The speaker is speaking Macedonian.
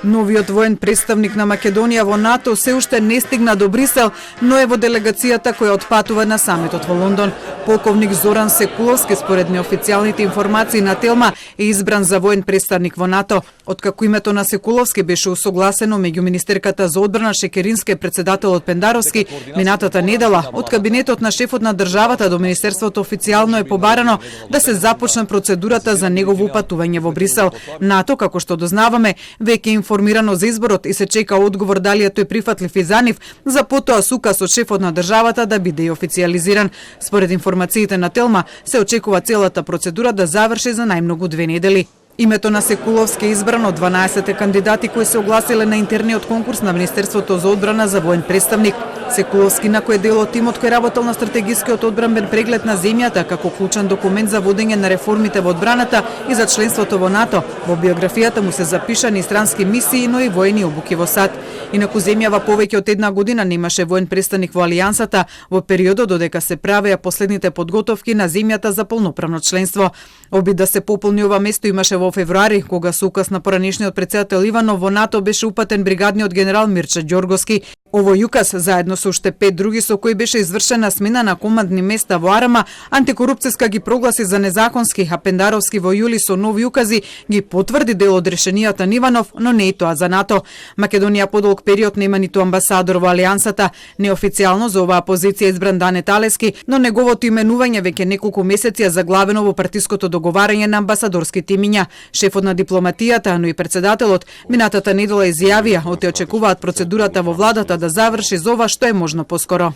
Новиот воен представник на Македонија во НАТО се уште не стигна до Брисел, но е во делегацијата која отпатува на самитот во Лондон. Полковник Зоран Секуловски, според неофицијалните информации на Телма, е избран за воен представник во НАТО. Откако името на Секуловски беше усогласено меѓу министерката за одбрана Шекеринска и председателот Пендаровски, минатата недела од кабинетот на шефот на државата до министерството официјално е побарано да се започне процедурата за негово упатување во Брисел. НАТО, како што дознаваме, веќе информирано за изборот и се чека одговор дали е тој прифатлив и за нив, за потоа с указ од шефот на државата да биде и официјализиран. Според информациите на Телма, се очекува целата процедура да заврши за најмногу 2 недели. Името на Секуловски е избрано од 12 кандидати кои се огласиле на интерниот конкурс на Министерството за одбрана за воен представник. Секуловски, на кој е дел од тимот кој работел на стратегискиот одбранбен преглед на земјата како клучен документ за водење на реформите во одбраната и за членството во НАТО, во биографијата му се запишани странски мисии, но и воени обуки во САД. Инаку земјава повеќе од 1 година немаше воен представник во Алијансата во периодот додека се правеа последните подготовки на земјата за полноправно членство. Обид да се пополни ова место имаше во февруари, кога со указ на поранешниот председател Иванов во НАТО беше упатен бригадниот генерал Мирча Ѓорговски. Овој указ, заедно со уште 5 други со кои беше извршена смена на командни места во Арама, антикорупцијска ги прогласи за незаконски, а Пендаровски во јули со нови укази ги потврди дел од решенијата на Иванов, но не и тоа за НАТО. Македонија подолг период нема ниту амбасадор во Алијансата. Неофицијално за оваа позиција избран Дане Талески, но неговото именување веќе неколку месеци е заглавено во партиското договарање на амбасадорските имиња. Шефот на дипломатијата, но и председателот, минатата недела изјавија, очекуваат процедурата во владата да заврши за ова што е можно поскоро.